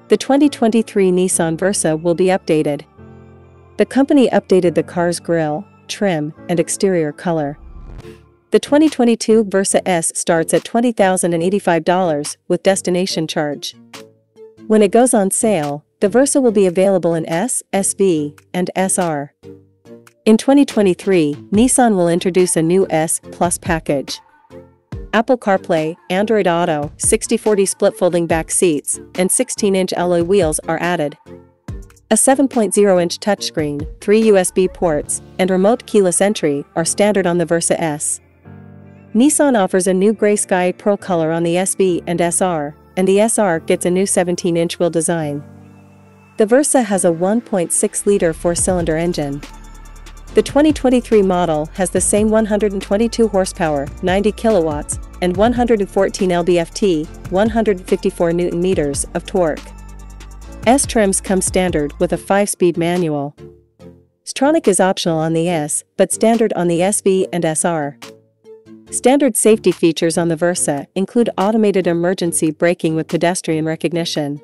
The 2023 Nissan Versa will be updated. The company updated the car's grille, trim, and exterior color. The 2022 Versa S starts at $20,085 with destination charge. When it goes on sale, the Versa will be available in S, SV, and SR. In 2023, Nissan will introduce a new S Plus package. Apple CarPlay, Android Auto, 60/40 split folding back seats, and 16-inch alloy wheels are added. A 7.0-inch touchscreen, 3 USB ports, and remote keyless entry are standard on the Versa S. Nissan offers a new gray sky pearl color on the SV and SR, and the SR gets a new 17-inch wheel design. The Versa has a 1.6-liter four-cylinder engine. The 2023 model has the same 122 horsepower, 90 kilowatts, and 114 lb-ft, 154 Nm of torque. S trims come standard with a 5-speed manual. Stronic is optional on the S, but standard on the SV and SR. Standard safety features on the Versa include automated emergency braking with pedestrian recognition.